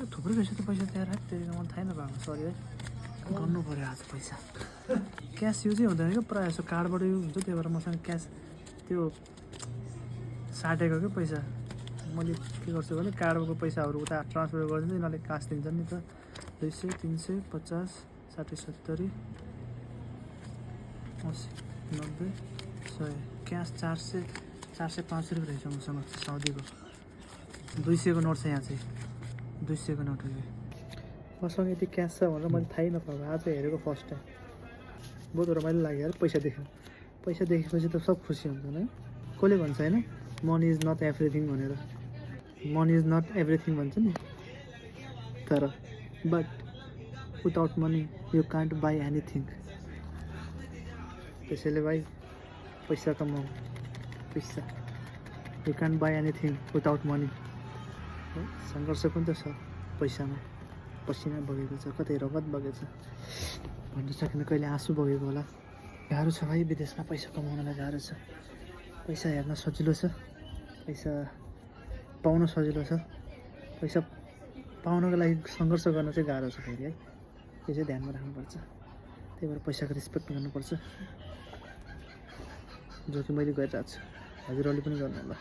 थुप्रै रहेछ त पैसा त्यहाँ रात त्यसले मलाई थाहै नपाएको सरी है गर्नु पऱ्यो आज पैसा क्यास युजै हुँदैन क्या प्रायः जस्तो कार्डबाट युज हुन्छ त्यही भएर मसँग क्यास त्यो साटेको क्या पैसा मैले के गर्छु भने कार्डको पैसाहरू उता ट्रान्सफर गरिदिन्छु यिनीहरूले कास दिन्छन् नि त 200 300 50 60 70 80 90 100 क्यास 405 रुपियाँ रहेछ मसँग साउदीको 200 को नोट छ यहाँ चाहिँ 200 को नोट हो यो मसँग यति क्यास छ भनेर मैले थाहै नपाएको आज हेरेको फर्स्ट टाइम बहुत रमाइलो लाग्यो यार पैसा देखेपछि त सब खुसी हुन्छन् है कसले भन्छ होइन मनी इज नट एभ्रिथिङ भनेर मनी इज नट एभ्रिथिङ भन्छ नि तर but without money you can't by anything त्यसैले भाइ पैसा कमाऊ पैसा you can't by anything without money सङ्घर्ष पनि त छ पैसामा पसिना बगेको छ कतै रगत बगेको छ भन्न सकिन कहिले आँसु बगेको होला गाह्रो छ भाइ विदेशमा पैसा कमाउनलाई गाह्रो छ पैसा हेर्न सजिलो छ पैसा पाउन सजिलो छ पैसा पाउनको लागि सङ्घर्ष गर्न चाहिँ गाह्रो छ फेरि है त्यो चाहिँ ध्यानमा राख्नुपर्छ त्यही भएर पैसाको रेस्पेक्ट गर्नुपर्छ जो कि मैले गरिरहेको छु हजुरहरूले पनि गर्नु होला